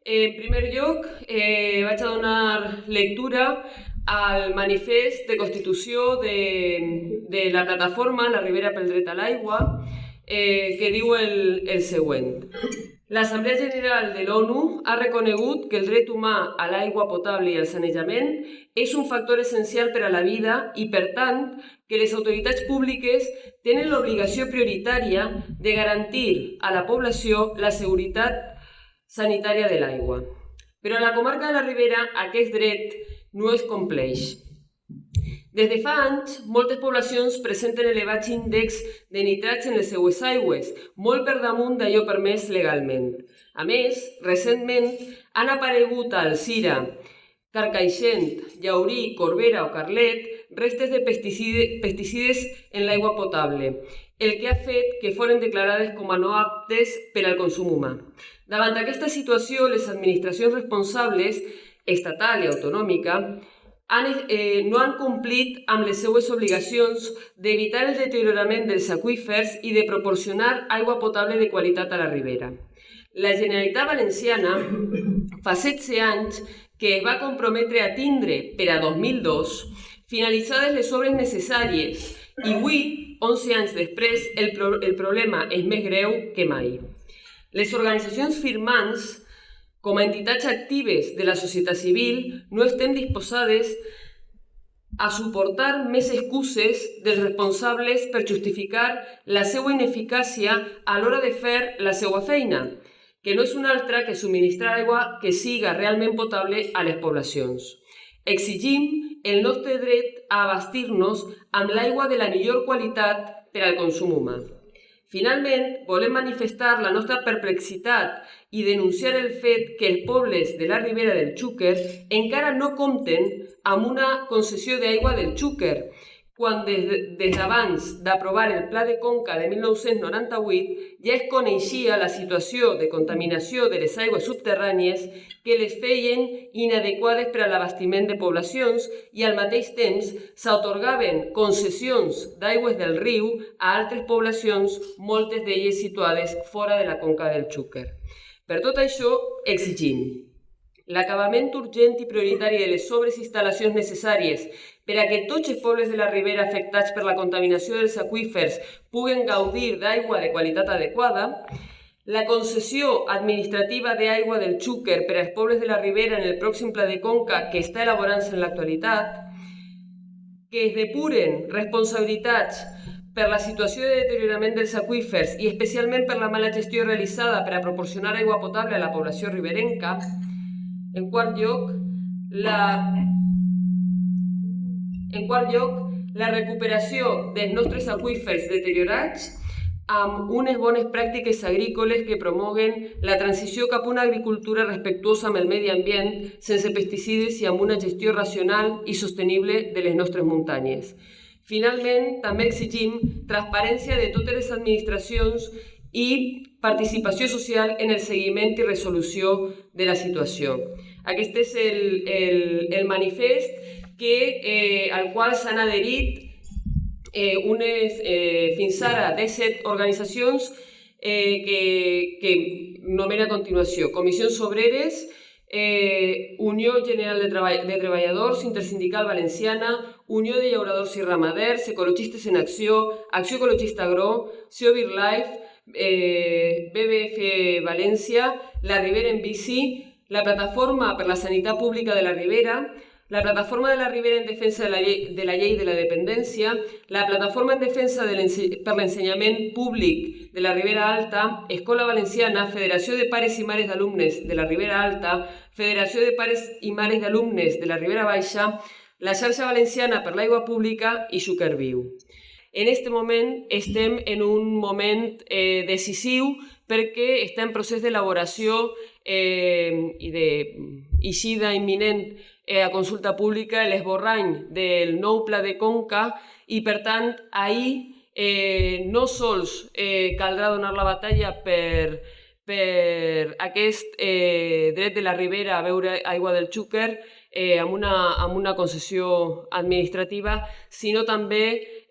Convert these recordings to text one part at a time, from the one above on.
En primer lloc, vaig a donar lectura al manifest de constitució de la plataforma La Ribera pel Dret a l'Aigua, que diu el següent. L'Assemblea General de l'ONU ha reconegut que el dret humà a l'aigua potable i al sanejament és un factor essencial per a la vida i, per tant, que les autoritats públiques tenen l'obligació prioritària de garantir a la població la seguretat sanitària de l'aigua. Però a la comarca de la Ribera aquest dret no es compleix. Des de fa anys, moltes poblacions presenten elevats índexs de nitrats en les seues aigües, molt per damunt d'allò permès legalment. A més, recentment han aparegut a Alzira, Carcaixent, Llaurí, Corbera o Carlet restes de pesticides en l'aigua potable, el que ha fet que foren declarades com a no aptes per al consum humà. Davant d'aquesta situació, les administracions responsables, estatal i autonòmica, no han complit amb les seues obligacions d'evitar el deteriorament dels aqüífers i de proporcionar aigua potable de qualitat a la Ribera. La Generalitat Valenciana fa 16 anys que es va comprometre a tindre per a 2002 finalitzades les obres necessàries i avui, 11 anys després, el problema és més greu que mai. Les organitzacions firmants, com a entitats actives de la societat civil, no estem disposades a suportar més excuses dels responsables per justificar la seva ineficàcia a l'hora de fer la seva feina, que no és una altra que subministrar aigua que siga realment potable a les poblacions. Exigim el nostre dret a abastir-nos amb l'aigua de la millor qualitat per al consum humà. Finalment, volem manifestar la nostra perplexitat i denunciar el fet que els pobles de la Ribera del Xúquer encara no compten amb una concessió d'aigua del Xúquer, quan des d'abans d'aprovar el Pla de Conca de 1998 ja es coneixia la situació de contaminació de les aigües subterrànies que les feien inadequades per a l'abastiment de poblacions i al mateix temps s'atorgaven concessions d'aigües del riu a altres poblacions, moltes d'elles situades fora de la Conca del Xúquer. Per tot això, exigim l'acabament urgent i prioritari de les obres i instal·lacions necessàries per a que tots els pobles de la Ribera afectats per la contaminació dels aqüífers puguen gaudir d'aigua de qualitat adequada, la concessió administrativa d'aigua del Xúquer per als pobles de la Ribera en el pròxim Pla de Conca que està elaborant-se en l'actualitat, que es depuren responsabilitats per la situació de deteriorament dels aqüífers i especialment per la mala gestió realitzada per a proporcionar aigua potable a la població riberenca. En quart lloc, la recuperació dels nostres aqüífers deteriorats amb unes bones pràctiques agrícoles que promoguen la transició cap a una agricultura respectuosa amb el medi ambient, sense pesticides i amb una gestió racional i sostenible de les nostres muntanyes. Finalment, també exigim transparència de totes les administracions i participació social en el seguiment i resolució de la situació. Aquest és el manifest al qual s'han adherit fins ara 17 organitzacions que nomena a continuació: Comissions Obreres, Unió General de Treballadors, Intersindical Valenciana, Unió de Llauradors i Ramaders, Ecologistes en Acció, Acció Ecologista Agro, CEO BirdLife, BBF València, La Ribera en Bici, la Plataforma per la Sanitat Pública de la Ribera, la Plataforma de la Ribera en defensa de la llei de la dependència, la Plataforma en defensa per l'ensenyament públic de la Ribera Alta, Escola Valenciana, Federació de Pares i Mares d'Alumnes de la Ribera Alta, Federació de Pares i Mares d'Alumnes de la Ribera Baixa, la Xarxa Valenciana per l'Aigua Pública i Xúquer-Viu. En aquest moment estem en un moment decisiu perquè està en procés d'elaboració i d'eixida imminent a consulta pública l'esborrany del nou Pla de Conca i, per tant, ahir no sols caldrà donar la batalla per aquest dret de la Ribera a beure aigua del Xúquer amb una concessió administrativa, sinó també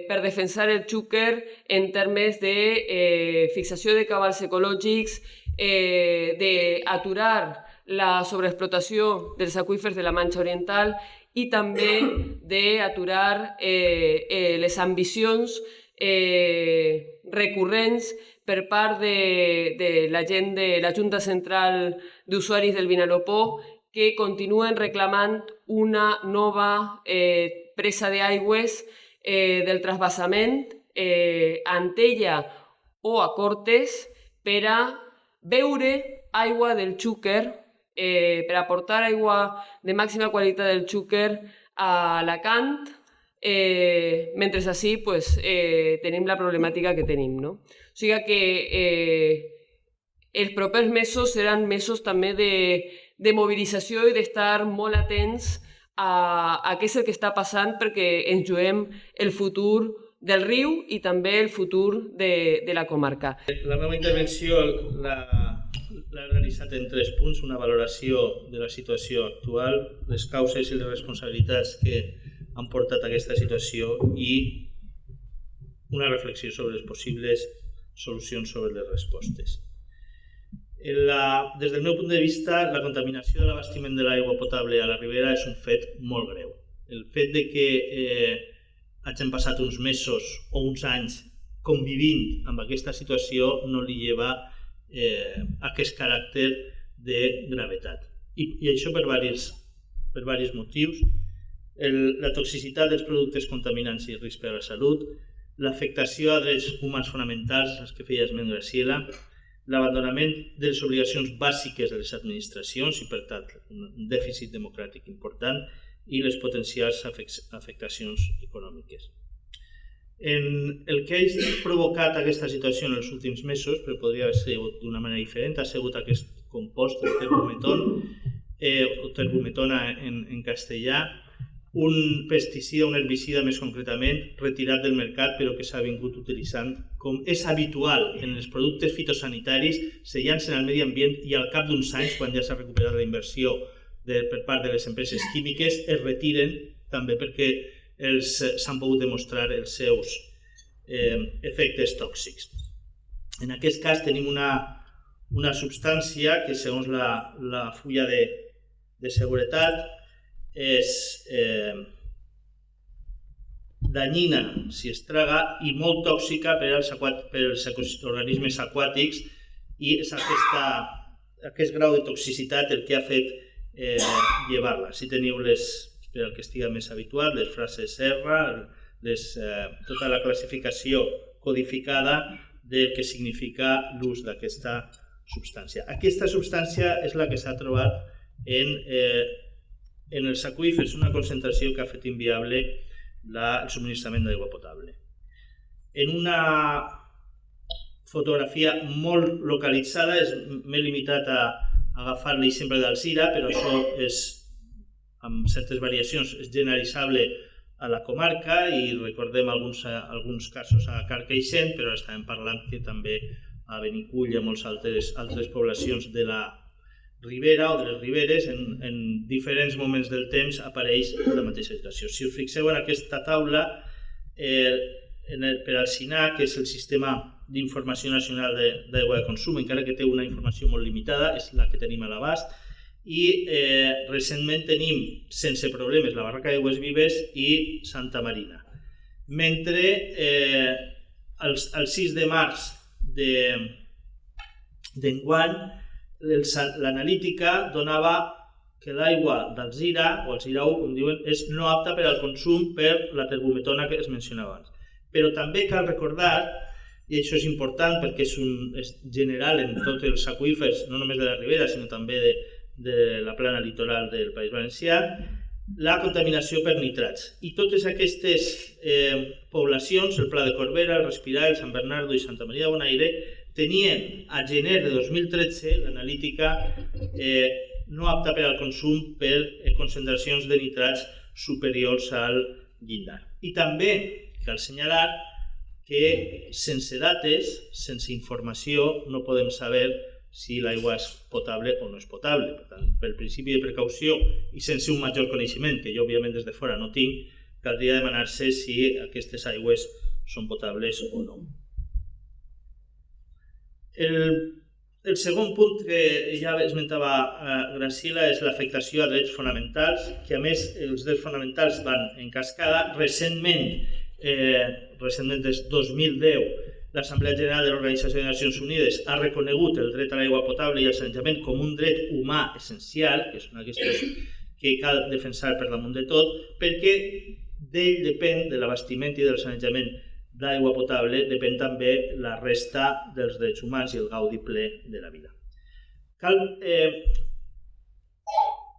per defensar el Xúquer en termes de fixació de cabals ecològics d'aturar la sobreexplotació dels aqüífers de la Manxa Oriental i també d'aturar les ambicions recurrents per part de la gent de la Junta Central d'Usuaris del Vinalopó, que continuen reclamant una nova presa d'aigües del transvasament a Antella o a Cortes per a beure aigua del Xúquer, per aportar aigua de màxima qualitat del Xúquer a Alacant, mentre així tenim la problemàtica que tenim. O sigui que els propers mesos seran mesos també de mobilització i d'estar molt atents a què és el que està passant, perquè ens juguem el futur del riu i també el futur de la comarca. La meva intervenció l'he realitzat en 3 punts: una valoració de la situació actual, les causes i les responsabilitats que han portat a aquesta situació i una reflexió sobre les possibles solucions sobre les respostes. Des del meu punt de vista, la contaminació de l'abastiment de l'aigua potable a la Ribera és un fet molt greu. El fet de que hagin passat uns mesos o uns anys convivint amb aquesta situació no li lleva aquest caràcter de gravetat. I això per diversos motius: la toxicitat dels productes contaminants i risc per a la salut, l'afectació a drets humans fonamentals, als que feia esment Graciela, l'abandonament de les obligacions bàsiques de les administracions i, per tant, un dèficit democràtic important, i les potencials afectacions econòmiques. El que ha provocat aquesta situació en els últims mesos, però podria haver sigut d'una manera diferent, ha sigut aquest compost, el terbumetón, o terbumetona en castellà, un pesticida, un herbicida més concretament, retirat del mercat però que s'ha vingut utilitzant com és habitual en els productes fitosanitaris, se llancen al medi ambient i al cap d'uns anys, quan ja s'ha recuperat la inversió per part de les empreses químiques, es retiren també perquè s'han pogut demostrar els seus efectes tòxics. En aquest cas tenim una substància que, segons la fulla de seguretat, és dañina si es traga i molt tòxica per als organismes aquàtics, i és aquest grau de toxicitat el que ha fet llevar-la. Si teniu, per al que estigui més habituat, les frases R, tota la classificació codificada del que significa l'ús d'aquesta substància. Aquesta substància és la que s'ha trobat en els aqüífers, una concentració que ha fet inviable el subministrament d'aigua potable. En una fotografia molt localitzada, m'he limitat a agafar l'exemple d'Alzira, però això és, amb certes variacions, és generalitzable a la comarca, i recordem alguns casos a Carcaixent, però estàvem parlant que també a Benicull i a moltes altres poblacions de la Ribera o de les Riberes, en diferents moments del temps apareix la mateixa situació. Si us fixeu en aquesta taula, per al SINAC, que és el Sistema d'Informació Nacional d'Aigua de Consum, encara que té una informació molt limitada, és la que tenim a l'abast, i recentment tenim sense problemes la Barraca d'Aigües Vives i Santa Marina. Mentre el 6 de març d'enguany, l'analítica donava que l'aigua d'Alzira, o Alzira 1, com diuen, és no apta per al consum per la terbumetona que es mencionava abans. Però també cal recordar, i això és important perquè és general en tots els aqüífers, no només de la Ribera, sinó també de la plana litoral del País Valencià, la contaminació per nitrats. I totes aquestes poblacions, el Pla de Corbera, el Respirar, el Sant Bernardo i Santa Maria de Bonaire, tenien a gener de 2013 l'analítica no apta per al consum per concentracions de nitrats superiors al llindar. I també cal assenyalar que sense dates, sense informació, no podem saber si l'aigua és potable o no és potable. Per tant, pel principi de precaució i sense un major coneixement, que jo òbviament des de fora no tinc, caldria demanar-se si aquestes aigües són potables o no. El segon punt que ja esmentava Graciela és l'afectació a drets fonamentals, que a més els drets fonamentals van en cascada. Recentment, des de 2010, l'Assemblea General de l'Organització de Nacions Unides ha reconegut el dret a l'aigua potable i al sanejament com un dret humà essencial, que són aquests que cal defensar per damunt de tot, perquè d'ell depèn, de l'abastiment i del sanejament d'aigua potable, depèn també la resta dels drets humans i el gaudi ple de la vida.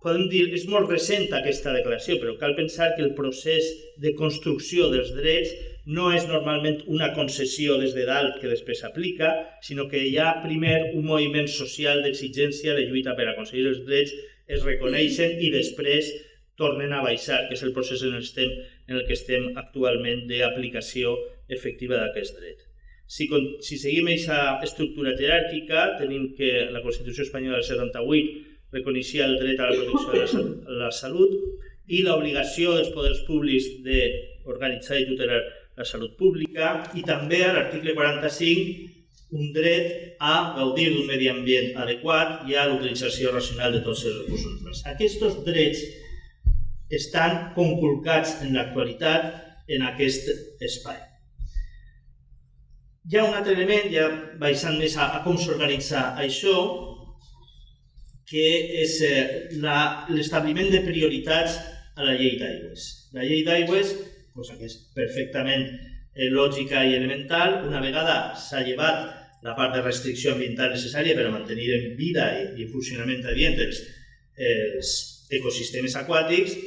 Podem dir, és molt recent aquesta declaració, però cal pensar que el procés de construcció dels drets no és normalment una concessió des de dalt que després s'aplica, sinó que hi ha primer un moviment social d'exigència de lluita per aconseguir els drets, es reconeixen i després tornen a baixar, que és el procés en el que estem actualment d'aplicació efectiva d'aquest dret. Si seguim aquesta estructura jeràrquica, tenim que la Constitució espanyola del 78 reconeixia el dret a la protecció de la salut i l'obligació dels poders públics d'organitzar i tutelar la salut pública, i també a l'article 45 un dret a gaudir d'un medi ambient adequat i a l'utilització racional de tots els recursos naturals. Aquests drets estan conculcats en l'actualitat en aquest espai. Hi ha un altre element, ja baixant més a com s'organitza això, que és l'establiment de prioritats a la llei d'aigües. La llei d'aigües, cosa que és perfectament lògica i elemental, una vegada s'ha llevat la part de restricció ambiental necessària per a mantenir en vida i en funcionament adient els ecosistemes aquàtics,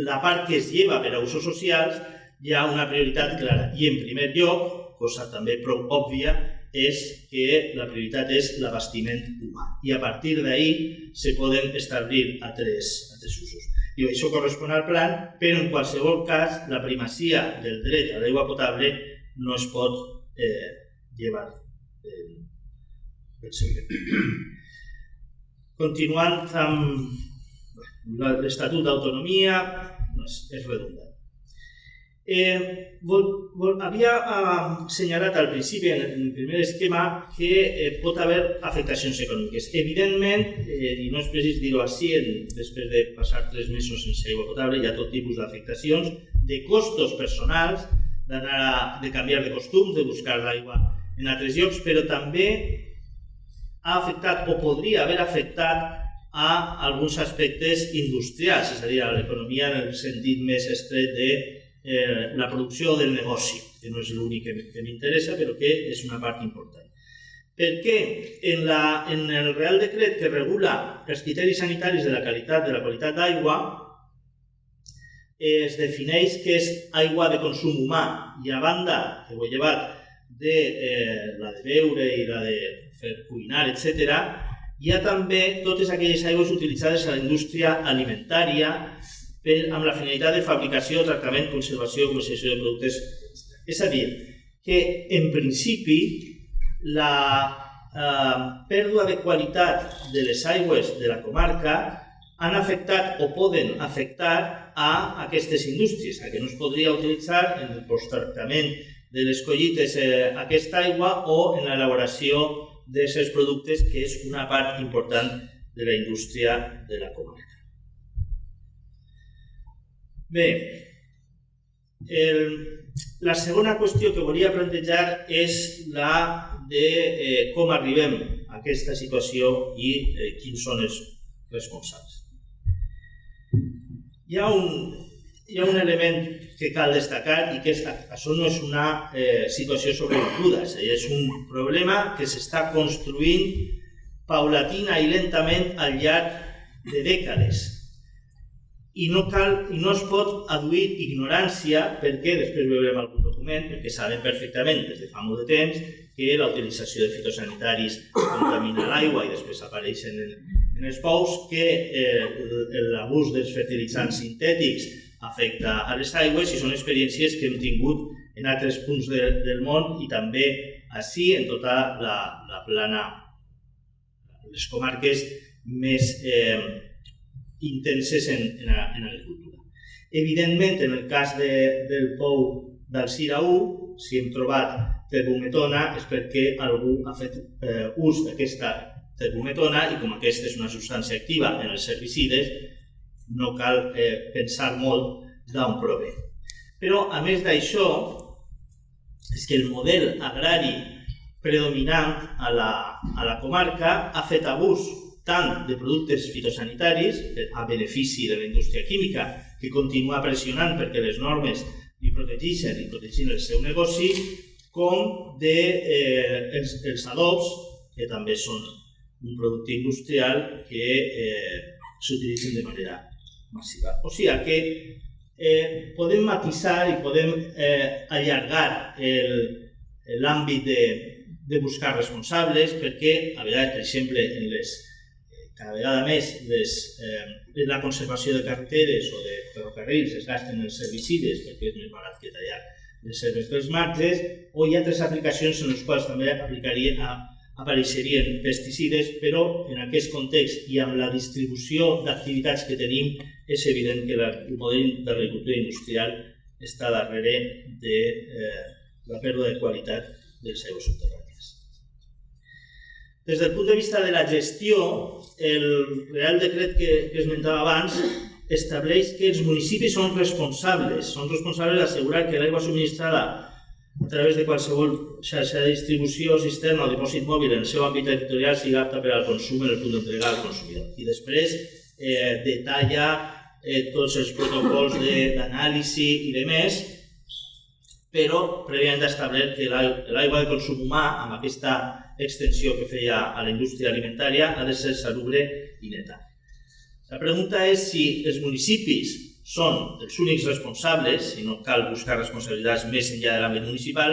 la part que es lleva per a usos socials hi ha una prioritat clara. I en primer lloc, cosa també prou òbvia, és que la prioritat és l'abastiment humà. I a partir d'ahir se poden establir altres usos. I això correspon al plan, però en qualsevol cas la primacia del dret a l'aigua potable no es pot llevar del seu dret. Continuant amb l'Estatut d'Autonomia, és redundant. Havia assenyalat al principi, en el primer esquema, que pot haver afectacions econòmiques. Evidentment, i no és precís dir-ho així, després de passar 3 mesos sense aigua potable, hi ha tot tipus d'afectacions, de costos personals, de canviar de costums, de buscar l'aigua en altres llocs, però també ha afectat o podria haver afectat a alguns aspectes industrials, és a dir, a l'economia en el sentit més estret de la producció del negoci, que no és l'únic que m'interessa, però que és una part important. Perquè en el Real Decret que regula els criteris sanitaris de la qualitat d'aigua es defineix que és aigua de consum humà i a banda, que ho he llevat, de la de beure i la de fer cuinar, etc., hi ha també totes aquelles aigües utilitzades a la indústria alimentària amb la finalitat de fabricació, tractament, conservació, comercialització de productes. És a dir, que en principi la pèrdua de qualitat de les aigües de la comarca han afectat o poden afectar a aquestes indústries, a que no es podria utilitzar en el posttractament de les collites aquesta aigua o en l'elaboració d'aquests productes, que és una part important de la indústria de la comarca. Bé, la segona qüestió que volia plantejar és la de com arribem a aquesta situació i quins són els responsables. Hi ha un element que cal destacar i que això no és una situació sobrevinguda, és un problema que s'està construint paulatina i lentament al llarg de dècades. I no es pot adduir ignorància perquè, després veurem algun document, perquè sabem perfectament des de fa molt de temps que la utilització de fitosanitaris contamina l'aigua i després apareixen en els pous, que l'abús dels fertilitzants sintètics afecta a les aigües i són experiències que hem tingut en altres punts del món i també així en tota la plana, les comarques més intenses en agricultura. Evidentment, en el cas del pou d'Alzira 1, si hem trobat terbometona és perquè algú ha fet ús d'aquesta terbometona i com aquesta és una substància activa en els herbicides, no cal pensar molt d'on prové. Però, a més d'això, és que el model agrari predominant a la comarca ha fet abús tant de productes fitosanitaris, a benefici de la indústria química, que continua pressionant perquè les normes li protegeixen el seu negoci, com dels adobs, que també són un producte industrial que s'utilitzen de manera massiva. O sigui que podem matisar i podem allargar l'àmbit de buscar responsables perquè, a vegades, per exemple, cada vegada més en la conservació de carreteres o de ferrocarrils es gasten els herbicides perquè és més barat que tallar les herbes dels marges, o hi ha altres aplicacions en les quals també apareixerien pesticides, però en aquest context i amb la distribució d'activitats que tenim és evident que el model d'agricultura industrial està darrere de la pèrdua de qualitat dels aigües subterrànies. Des del punt de vista de la gestió, el Real Decret que esmentava abans estableix que els municipis són responsables d'assegurar que l'aigua subministrada a través de qualsevol xarxa de distribució, cisterna o dipòsit mòbil en el seu àmbit territorial sigui apta per al consum en el punt d'entrega al consumidor. I després detalla tots els protocols d'anàlisi i de més, però prèviament establert que l'aigua de consum humà, amb aquesta extensió que feia a la indústria alimentària, ha de ser salubre i neta. La pregunta és si els municipis són els únics responsables, si no cal buscar responsabilitats més enllà de l'àmbit municipal,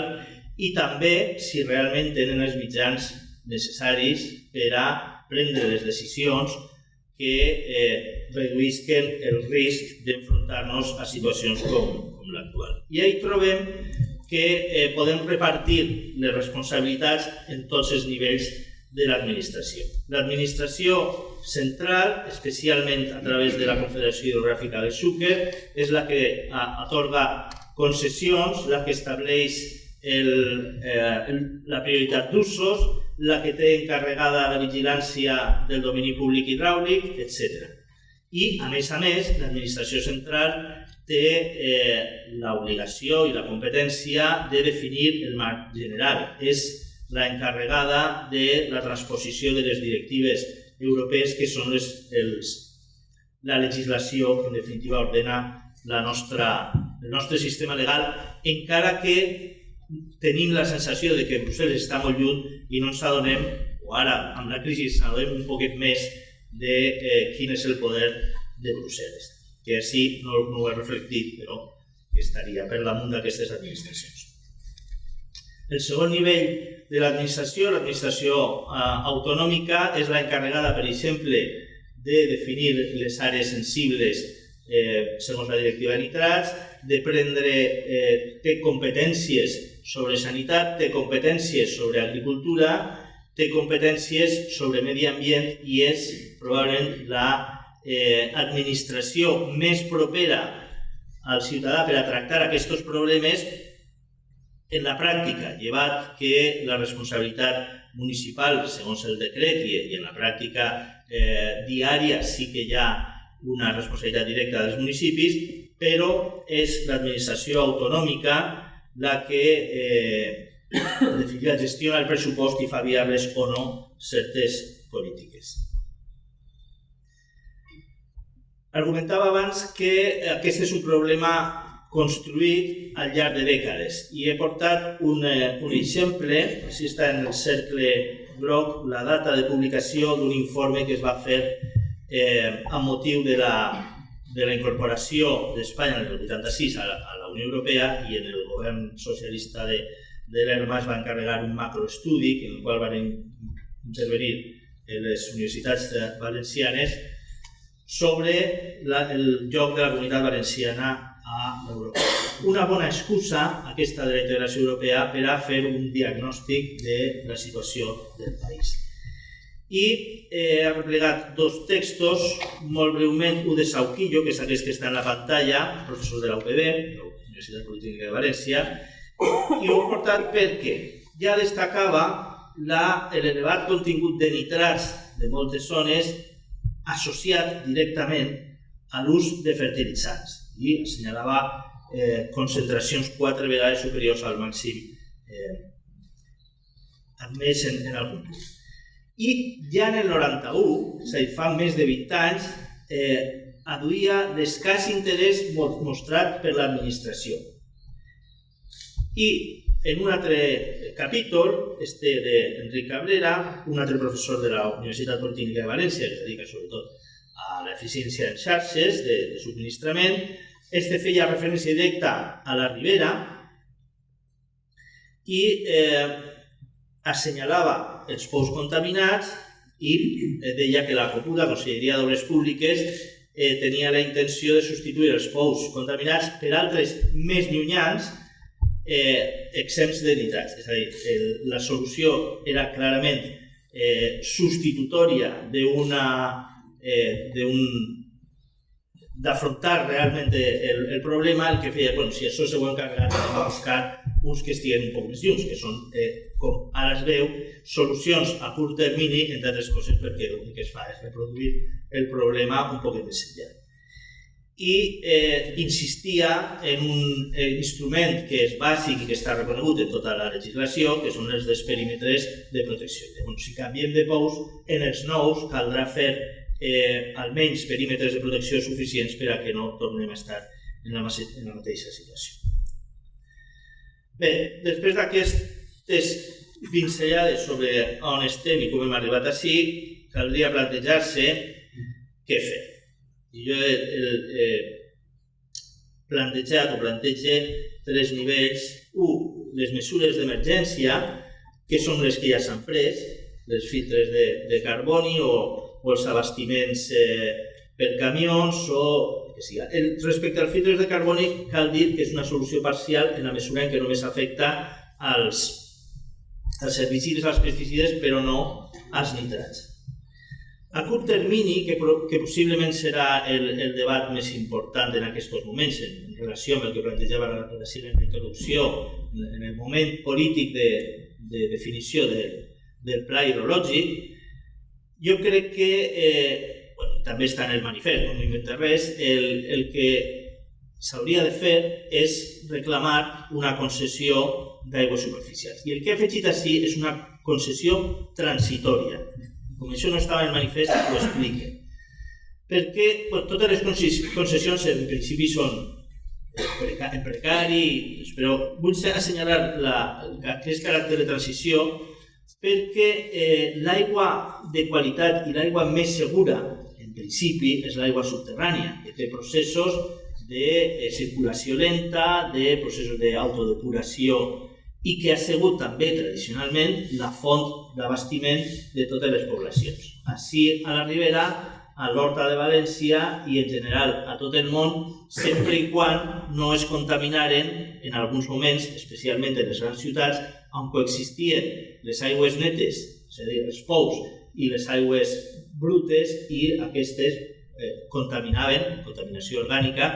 i també si realment tenen els mitjans necessaris per a prendre les decisions que reduïsquen el risc d'enfrontar-nos a situacions com l'actual. I ahí trobem que podem repartir les responsabilitats en tots els nivells de l'administració. L'administració central, especialment a través de la Confederació Hidrogràfica del Xúquer, és la que atorga concessions, la que estableix la prioritat d'usos, la que té encarregada la vigilància del domini públic hidràulic, etc. I, a més, l'administració central té l'obligació i la competència de definir el marc general. És la encarregada de la transposició de les directives europees, que són la legislació que en definitiva ordena el nostre sistema legal, encara que tenim la sensació de que Brussel·les està molt lluny i no ens adonem, o ara amb la crisi ens adonem un poquet més de quin és el poder de Brussel·les, que així no ho he reflectit, però que estaria per damunt d'aquestes administracions. El segon nivell de l'administració autonòmica, és la encarregada, per exemple, de definir les àrees sensibles segons la directiva de nitrats, té competències sobre sanitat, té competències sobre agricultura, té competències sobre medi ambient i és probablement l'administració més propera al ciutadà per a tractar aquests problemes en la pràctica, llevat que la responsabilitat municipal, segons el decret, i en la pràctica diària sí que hi ha una responsabilitat directa dels municipis, però és l'administració autonòmica la que en definitiva gestiona el pressupost i fa viables o no certes polítiques. Argumentava abans que aquest és un problema construït al llarg de dècades i he portat un exemple, així està en el cercle groc, la data de publicació d'un informe que es va fer amb motiu de la incorporació d'Espanya en el 86 a la Unió Europea, i en el govern socialista de l'ERMA es va encarregar un macroestudi en el qual van intervenir les universitats valencianes sobre el lloc de la Comunitat Valenciana a Europa. Una bona excusa, aquesta de la integració europea, per a fer un diagnòstic de la situació del país. I he replegat dos textos, molt breument, un de Sauquillo, que és aquest que està en la pantalla, professor de la UPB, la Universitat Politècnica de València, I ho he portat perquè ja destacava l'elevat contingut de nitrats de moltes zones associat directament a l'ús de fertilitzants i assenyalava concentracions 4 vegades superiors al màxim admès en algun punt. I ja en el 91, és a dir, fa més de 20 anys, adduïa l'escàs interès mostrat per l'administració. I en un altre capítol, d'Enric Cabrera, un altre professor de la Universitat Politècnica de València, que es dedica sobretot a l'eficiència en xarxes de subministrament, feia referència directa a la Ribera i assenyalava els pous contaminats i deia que la COPU, la Conselleria d'Obres Públiques, tenia la intenció de substituir els pous contaminats per altres més llunyans exempts de nitrats. És a dir, la solució era clarament substitutòria d'afrontar realment el problema. El que feia, si això s'ho ho hem carregat, hem de buscar uns que estiguen un poc més junts, que són, com ara es veu, solucions a curt termini, entre altres coses, perquè l'únic que es fa és reproduir el problema un poc més enllà. I insistia en un instrument que és bàsic i que està reconegut en tota la legislació, que són els dels perímetres de protecció. Si canviem de pous, en els nous caldrà fer almenys perímetres de protecció suficients per a que no tornem a estar en la mateixa situació. Bé, després d'aquestes pinzellades sobre on estem i com hem arribat ací, caldria plantejar-se què fer. Jo he plantejat o plantege 3 nivells. 1. Les mesures d'emergència, que són les que ja s'han pres, els filtres de carboni o els abastiments per camions o el que sigui. Respecte als filtres de carboni, cal dir que és una solució parcial en la mesura en què només afecta als herbicides, als pesticides, però no als nitrats. A curt termini, que possiblement serà el debat més important en aquests moments en relació amb el que plantejava la Silvia en la introducció, en el moment polític de definició del pla hidrològic, jo crec que, també està en el manifest, no m'invento res, el que s'hauria de fer és reclamar una concessió d'aigües superficials. I el que he afegit així és una concessió transitòria. Com això no estava en el manifest, ho explique. Perquè totes les concessions en principi són en precari, però vull assenyalar aquest caràcter de transició perquè l'aigua de qualitat i l'aigua més segura, en principi, és l'aigua subterrània, que té processos de circulació lenta, de processos d'autodepuració i que ha sigut també tradicionalment la font d'abastiment de totes les poblacions. Així a la Ribera, a l'Horta de València i en general a tot el món, sempre i quan no es contaminaren en alguns moments, especialment en les grans ciutats, on coexistien les aigües netes, és a dir, els pous, i les aigües brutes, i aquestes contaminaven, contaminació orgànica,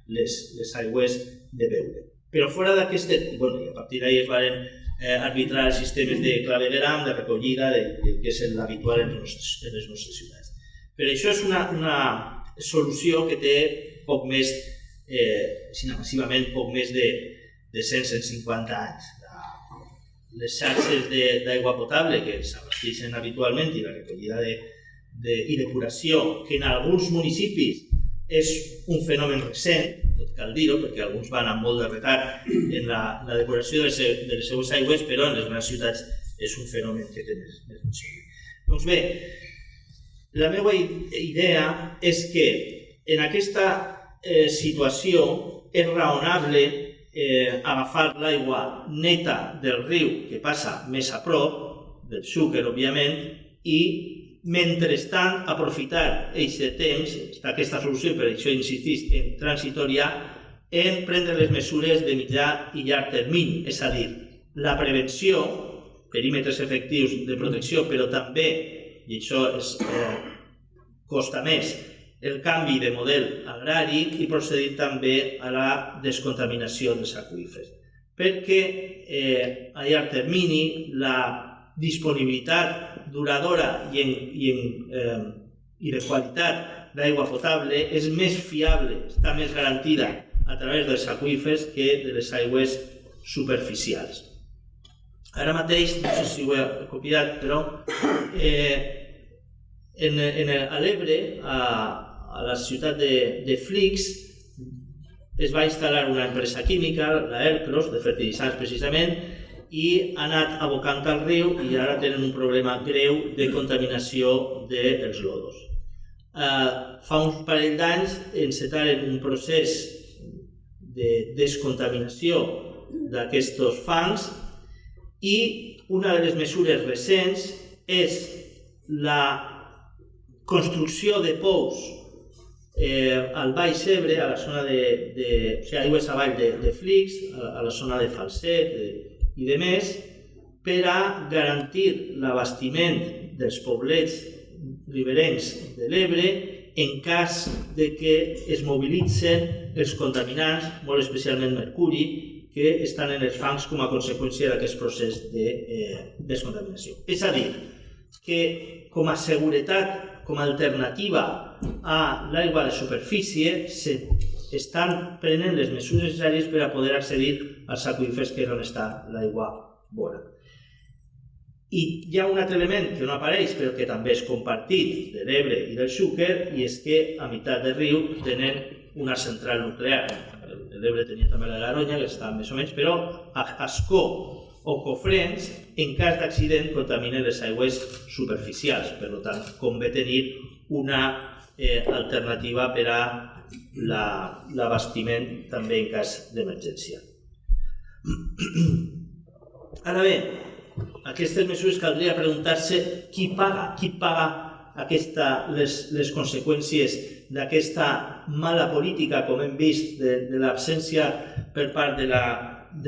les aigües de beure. Però fora d'aquestes, i a partir d'ahir es van arbitrar els sistemes de clavegueram, de recollida, que és l'habitual en les nostres ciutats. Però això és una solució que té poc més, massivament poc més de 100-150 anys. Les xarxes d'aigua potable que s'abasteixen habitualment i la recollida i depuració, que en alguns municipis és un fenomen recent, tot cal dir-ho, perquè alguns van amb molt de retard en la depuració de les seues aigües, però en les grans ciutats és un fenomen que té més funció. Doncs bé, la meva idea és que en aquesta situació és raonable agafar l'aigua neta del riu que passa més a prop, del Xúquer, òbviament, i mentrestant aprofitar aquest temps, aquesta solució, per això insistís en transitòria, en prendre les mesures de mitjà i llarg termini, és a dir, la prevenció, perímetres efectius de protecció, però també, i això costa més, el canvi de model agrari i procedir també a la descontaminació dels aqüífers. perquè a llarg termini la disponibilitat duradora i de qualitat d'aigua potable és més fiable, està més garantida a través dels aqüífers que de les aigües superficials. Ara mateix, no sé si ho he copiat, però a l'Ebre, a la ciutat de Flix, es va instal·lar una empresa química, la Ercros, de fertilitzants precisament, i ha anat abocant al riu i ara tenen un problema greu de contaminació dels lodos. Fa un parell d'anys encetaren un procés de descontaminació d'aquests fangs i una de les mesures recents és la construcció de pous al Baix Ebre, a la zona aigües avall de Flix, a la zona de Falset i de més, per a garantir l'abastiment dels poblets riberencs de l'Ebre en cas de que es mobilitzen els contaminants, molt especialment mercuri, que estan en els fangs com a conseqüència d'aquest procés de descontaminació. És a dir, que com a seguretat, com a alternativa a l'aigua de superfície, estan prenent les mesures necessàries per a poder accedir als aqüífers que és on està l'aigua bona. I hi ha un altre element que no apareix, però que també és compartit de l'Ebre i del Xúquer, i és que a meitat del riu tenen una central nuclear. L'Ebre tenia també la de Garoña, que està més o menys, però Ascó o Cofrents, en cas d'accident, contaminen les aigües superficials. Per tant, convé tenir una alternativa per a l'abastiment també en cas d'emergència. Ara bé, aquestes mesures caldria preguntar-se qui paga les conseqüències d'aquesta mala política, com hem vist, de l'absència per part de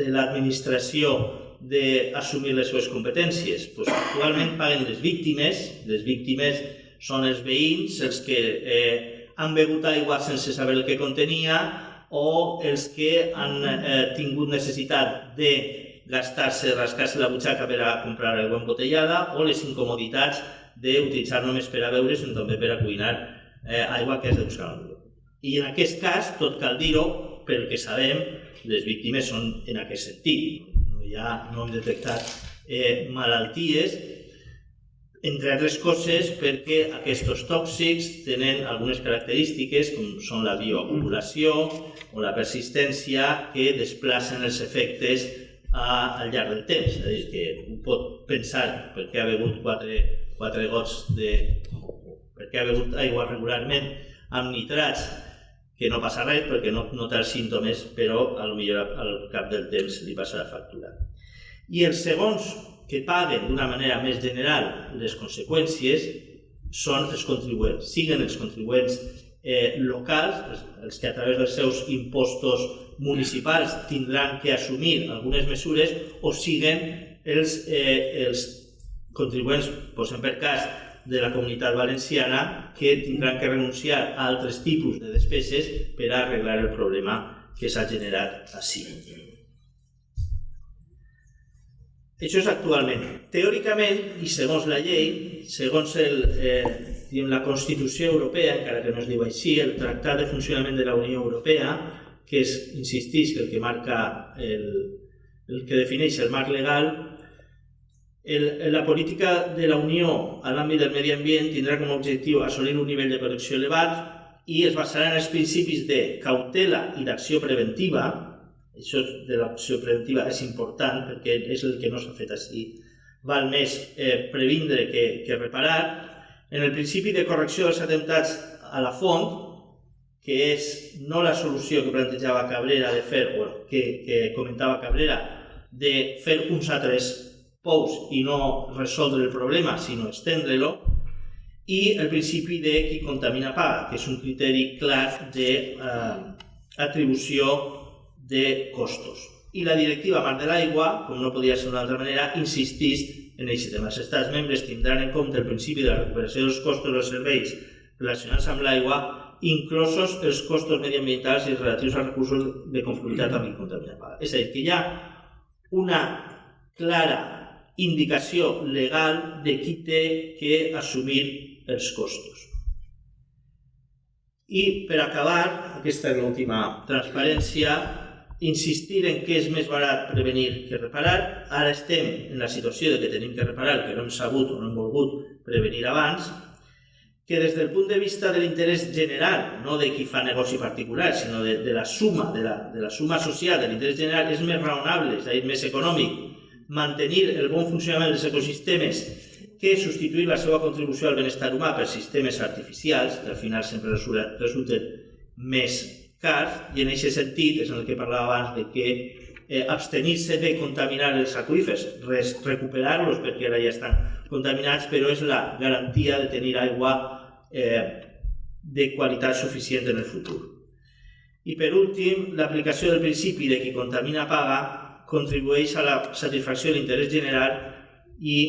l'administració d'assumir les seves competències. Actualment paguen les víctimes són els veïns, els que han begut aigua sense saber el que contenia o els que han tingut necessitat de rascar-se la butxaca per a comprar aigua embotellada o les incomoditats d'utilitzar només per a beure, sinó també per a cuinar aigua que has de buscar al riu. I en aquest cas, tot cal dir-ho, pel que sabem, les víctimes són en aquest sentit. No hem detectat malalties, entre altres coses perquè aquests tòxics tenen algunes característiques com són la bioacumulació o la persistència que desplacen els efectes al llarg del temps. És a dir, que un pot pensar perquè ha begut 4 gots perquè ha begut aigua regularment amb nitrats que no passa res perquè no té els símptomes, però potser al cap del temps li passa la factura. I els segons que paguen d'una manera més general les conseqüències són els contribuents, siguin els contribuents locals, els que a través dels seus impostos municipals tindran que assumir algunes mesures, o siguin els contribuents, posem per cas, de la Comunitat Valenciana, que tindran que renunciar a altres tipus de despeses per a arreglar el problema que s'ha generat ací. Això és actualment. Teòricament, i segons la llei, segons la Constitució Europea, encara que no es diu així, el Tractat de Funcionament de la Unió Europea, que és, insistix, el que marca el que defineix el marc legal, la política de la Unió a l'àmbit del medi ambient tindrà com a objectiu assolir un nivell de protecció elevat i es basarà en els principis de cautela i d'acció preventiva. Això de l'acció preventiva és important perquè és el que no s'ha fet així. Val més previndre que reparar. En el principi de correcció dels atemptats a la font, que és no la solució que plantejava Cabrera de fer, o que comentava Cabrera, de fer uns altres pous i no resoldre el problema, sinó estendre-lo, i el principi de qui contamina paga, que és un criteri clar d'atribució de costos. I la directiva Marc de l'Aigua, com no podia ser d'una altra manera, insisteix en aquest tema. Els estats membres tindran en compte el principi de la recuperació dels costos dels serveis relacionats amb l'aigua, inclosos els costos mediambientals i relatius als recursos de conformitat amb qui contamina paga. És a dir, que hi ha una clara indicació legal de qui té que assumir els costos. I per acabar, aquesta és l'última transparència, insistir en que és més barat prevenir que reparar. Ara estem en la situació de que tenim que reparar, que no hem sabut o no hem volgut prevenir abans, que des del punt de vista de l'interès general, no de qui fa negoci particular, sinó de la suma, de la suma social de l'interès general, és més raonable, és a dir, més econòmic, mantenir el bon funcionament dels ecosistemes que substituir la seva contribució al benestar humà per sistemes artificials, que al final sempre resulten més cars, i en aquest sentit, és en el que parlava abans, de que abstenir-se de contaminar els aqüífers, recuperar-los perquè ara ja estan contaminats, però és la garantia de tenir aigua de qualitat suficient en el futur. I per últim, l'aplicació del principi de qui contamina paga contribueix a la satisfacció de l'interès general i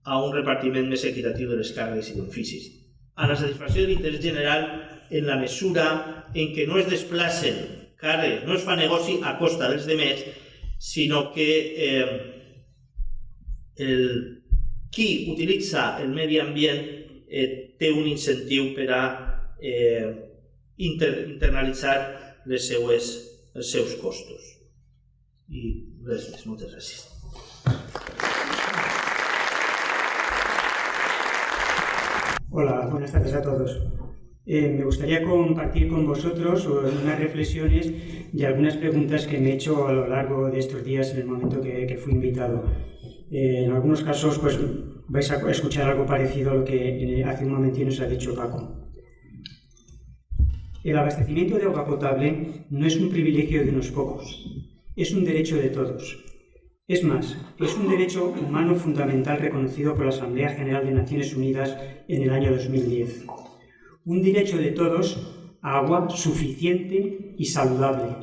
a un repartiment més equitatiu de les càrregues i beneficis. A la satisfacció de l'interès general en la mesura en què no es desplacen càrregues, no es fa negoci a costa dels demés, sinó que qui utilitza el medi ambient té un incentiu per a internalitzar els seus costos. Y res més, moltes gràcies. Hola, buenas tardes a todos. Me gustaría compartir con vosotros unas reflexiones y algunas preguntas que me he hecho a lo largo de estos días en el momento que fui invitado. En algunos casos pues, vais a escuchar algo parecido a lo que hace un momentito nos ha dicho Paco. El abastecimiento de agua potable no es un privilegio de unos pocos. Es un derecho de todos. Es más, es un derecho humano fundamental reconocido por la Asamblea General de Naciones Unidas en el año 2010. Un derecho de todos a agua suficiente y saludable.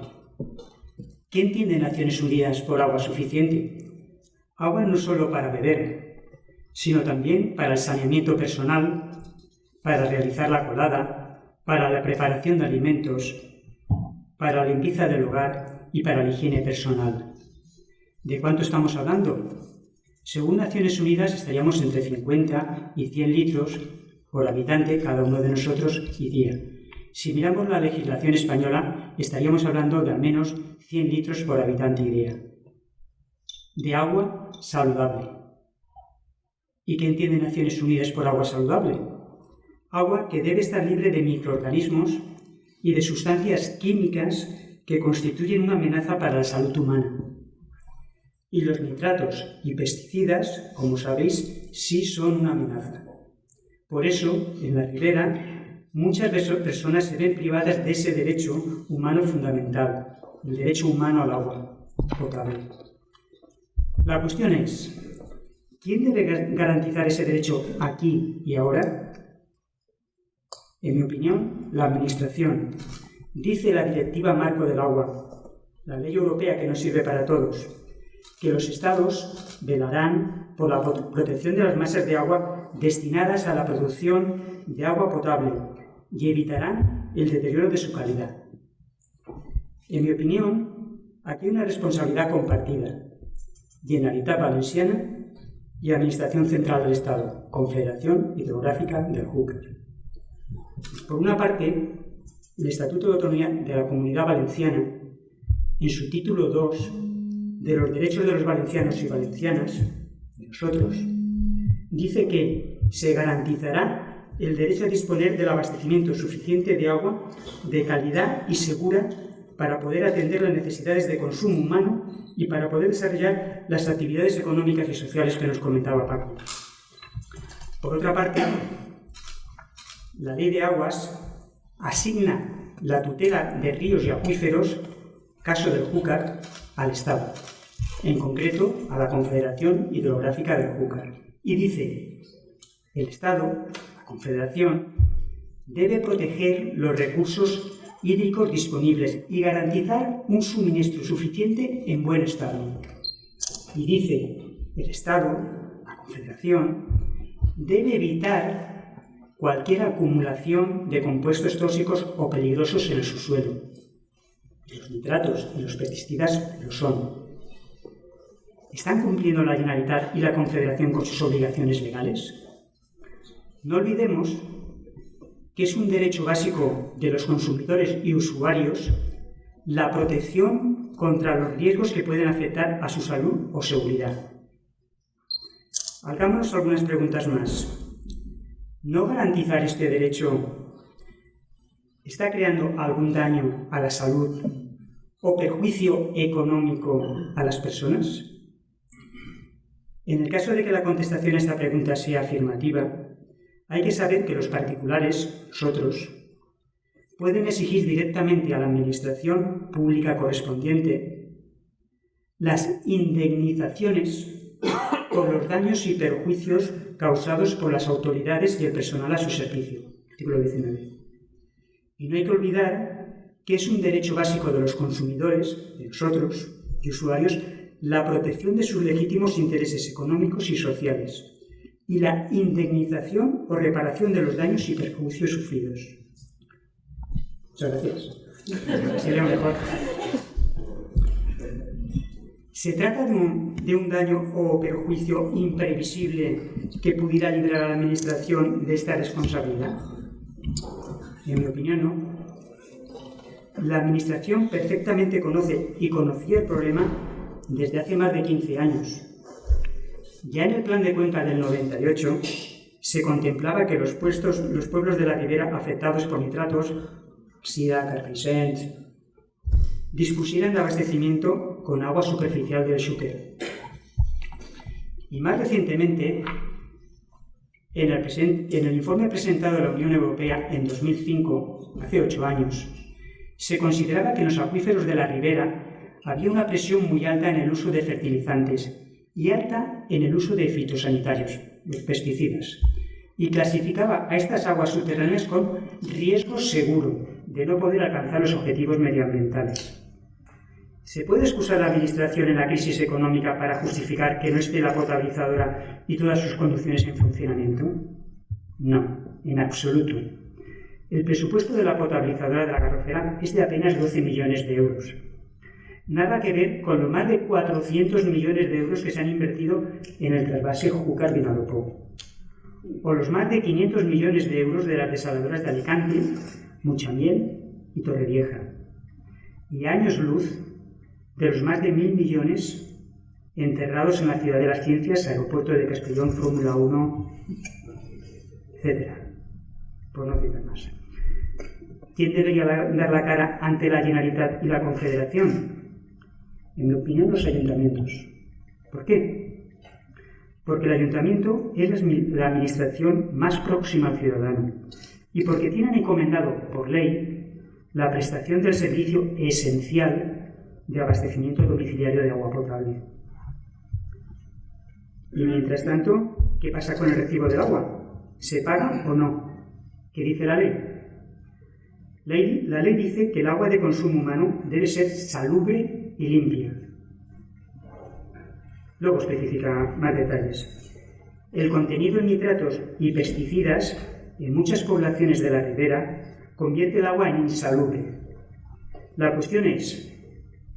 ¿Qué entiende Naciones Unidas por agua suficiente? Agua no solo para beber, sino también para el saneamiento personal, para realizar la colada, para la preparación de alimentos, para la limpieza del hogar y para la higiene personal. ¿De cuánto estamos hablando? Según Naciones Unidas estaríamos entre 50 y 100 litros por habitante cada uno de nosotros y día. Si miramos la legislación española, estaríamos hablando de al menos 100 litros por habitante y día. De agua saludable. ¿Y qué entiende Naciones Unidas por agua saludable? Agua que debe estar libre de microorganismos y de sustancias químicas que constituyen una amenaza para la salud humana. Y los nitratos y pesticidas, como sabéis, sí son una amenaza. Por eso, en la ribera, muchas personas se ven privadas de ese derecho humano fundamental, el derecho humano al agua potable. La cuestión es, ¿quién debe garantizar ese derecho aquí y ahora? En mi opinión, la Administración. Dice la Directiva Marco del Agua, la ley europea que no sirve para todos, que los Estados velarán por la protección de las masas de agua destinadas a la producción de agua potable y evitarán el deterioro de su calidad. En mi opinión, aquí hay una responsabilidad compartida, Generalitat Valenciana y Administración Central del Estado, Confederación Hidrográfica del Júcar. Por una parte, el Estatuto de Autonomía de la Comunidad Valenciana, en su título 2, de los derechos de los valencianos y valencianas, de nosotros, dice que se garantizará el derecho a disponer del abastecimiento suficiente de agua de calidad y segura para poder atender las necesidades de consumo humano y para poder desarrollar las actividades económicas y sociales que nos comentaba Paco. Por otra parte, la Ley de Aguas asigna la tutela de ríos y acuíferos, caso del Júcar, al Estado, en concreto a la Confederación Hidrográfica del Júcar. Y dice, el Estado, la Confederación, debe proteger los recursos hídricos disponibles y garantizar un suministro suficiente en buen estado. Y dice, el Estado, la Confederación, debe evitar cualquier acumulación de compuestos tóxicos o peligrosos en el subsuelo. Los nitratos y los pesticidas lo son. ¿Están cumpliendo la Generalitat y la Confederación con sus obligaciones legales? No olvidemos que es un derecho básico de los consumidores y usuarios la protección contra los riesgos que pueden afectar a su salud o seguridad. Hagámonos algunas preguntas más. ¿No garantizar este derecho está creando algún daño a la salud o perjuicio económico a las personas? En el caso de que la contestación a esta pregunta sea afirmativa, hay que saber que los particulares, nosotros, pueden exigir directamente a la administración pública correspondiente las indemnizaciones por los daños y perjuicios causados por las autoridades y el personal a su servicio. Artículo 19. Y no hay que olvidar que es un derecho básico de los consumidores, de nosotros y usuarios, la protección de sus legítimos intereses económicos y sociales y la indemnización o reparación de los daños y perjuicios sufridos. Muchas gracias. Sería mejor. ¿Se trata de un daño o perjuicio imprevisible que pudiera librar a la Administración de esta responsabilidad? En mi opinión, no. La Administración perfectamente conoce y conocía el problema desde hace más de 15 años. Ya en el Plan de Cuenca del 98 se contemplaba que los pueblos de la ribera afectados por nitratos, Sida, Carpissent, dispusieran de abastecimiento con agua superficial del Xúquer. Y más recientemente, en el informe presentado a la Unión Europea en 2005, hace 8 años, se consideraba que en los acuíferos de la ribera había una presión muy alta en el uso de fertilizantes y alta en el uso de fitosanitarios, los pesticidas, y clasificaba a estas aguas subterráneas con riesgo seguro de no poder alcanzar los objetivos medioambientales. ¿Se puede excusar la Administración en la crisis económica para justificar que no esté la potabilizadora y todas sus conducciones en funcionamiento? No, en absoluto. El presupuesto de la potabilizadora de la Garrofera es de apenas 12 millones de euros. Nada que ver con los más de 400 millones de euros que se han invertido en el trasvase Júcar-Vinalopó, o los más de 500 millones de euros de las desaladoras de Alicante, Muchamiel y Torrevieja, y años luz de los más de 1.000 millones enterrados en la Ciudad de las Ciencias, Aeropuerto de Castellón, Fórmula 1, etc., por no citar más. ¿Quién debería dar la cara ante la Generalitat y la Confederación? En mi opinión, los ayuntamientos. ¿Por qué? Porque el ayuntamiento es la administración más próxima al ciudadano y porque tienen encomendado por ley la prestación del servicio esencial de abastecimiento domiciliario de agua potable. Y mientras tanto, ¿qué pasa con el recibo del agua? ¿Se paga o no? ¿Qué dice la ley? La ley dice que el agua de consumo humano debe ser salubre y limpia. Luego especifica más detalles. El contenido en nitratos y pesticidas en muchas poblaciones de la ribera convierte el agua en insalubre. La cuestión es,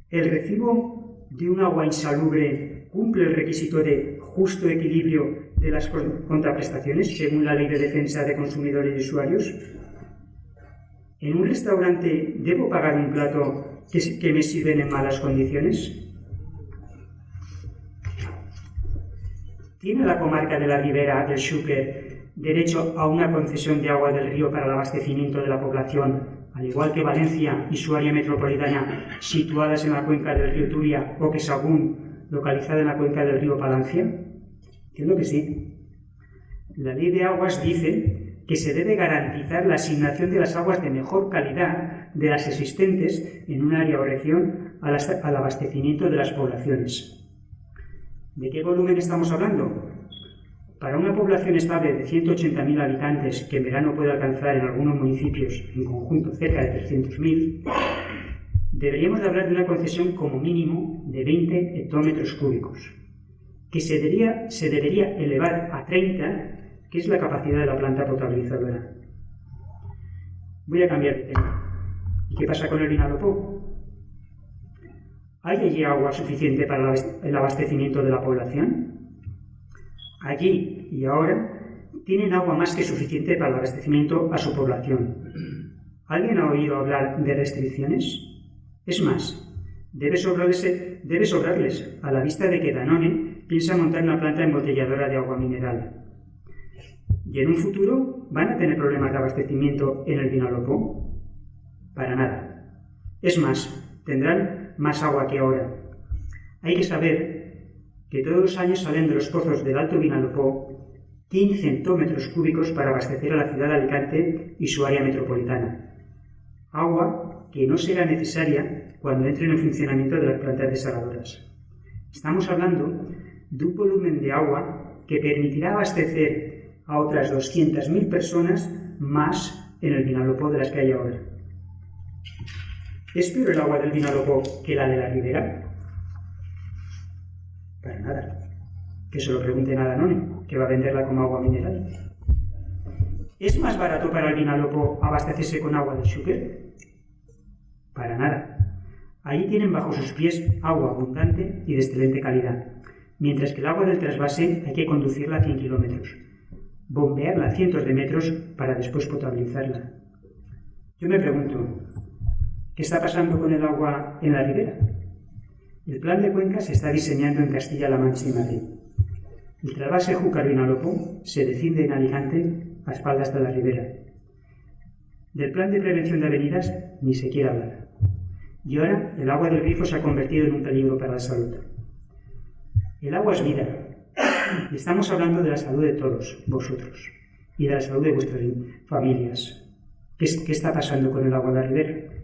¿el recibo de un agua insalubre cumple el requisito de justo equilibrio de las contraprestaciones según la Ley de Defensa de Consumidores y Usuarios? ¿En un restaurante debo pagar un plato que me sirven en malas condiciones? ¿Tiene la comarca de la Ribera del Xúquer derecho a una concesión de agua del río para el abastecimiento de la población, al igual que Valencia y su área metropolitana situadas en la cuenca del río Turia o que Sahagún, localizada en la cuenca del río Palancia? Entiendo que sí. La Ley de Aguas dice que se debe garantizar la asignación de las aguas de mejor calidad de las existentes en un área o región al abastecimiento de las poblaciones. ¿De qué volumen estamos hablando? Para una población estable de 180.000 habitantes, que en verano puede alcanzar en algunos municipios en conjunto cerca de 300.000, deberíamos de hablar de una concesión como mínimo de 20 hectómetros cúbicos, que se debería elevar a 30, que es la capacidad de la planta potabilizadora. Voy a cambiar de tema. ¿Y qué pasa con el Vinalopó? ¿Hay allí agua suficiente para el abastecimiento de la población? Allí y ahora tienen agua más que suficiente para el abastecimiento a su población. ¿Alguien ha oído hablar de restricciones? Es más, debe sobrarles a la vista de que Danone piensa montar una planta embotelladora de agua mineral. ¿Y en un futuro van a tener problemas de abastecimiento en el Vinalopó? Para nada. Es más, tendrán más agua que ahora. Hay que saber que todos los años salen de los pozos del Alto Vinalopó 15 hectómetros cúbicos para abastecer a la ciudad de Alicante y su área metropolitana. Agua que no será necesaria cuando entren en funcionamiento de las plantas desaladoras. Estamos hablando de un volumen de agua que permitirá abastecer a otras 200.000 personas más en el Vinalopó de las que hay ahora. ¿Es peor el agua del Vinalopó que la de la Ribera? Para nada. Que se lo pregunten a Danone, que va a venderla como agua mineral. ¿Es más barato para el Vinalopó abastecerse con agua del Xúquer? Para nada. Allí tienen bajo sus pies agua abundante y de excelente calidad, mientras que el agua del trasvase hay que conducirla a 100 kilómetros, bombearla a cientos de metros para después potabilizarla. Yo me pregunto, ¿qué está pasando con el agua en la Ribera? El plan de cuenca se está diseñando en Castilla-La Mancha y Madrid. El trasvase Júcar-Vinalopó se decide en Alicante a espaldas de la Ribera. Del plan de prevención de avenidas ni se quiere hablar. Y ahora el agua del grifo se ha convertido en un peligro para la salud. El agua es vida. Estamos hablando de la salud de todos vosotros y de la salud de vuestras familias. ¿Qué está pasando con el agua de la Ribera?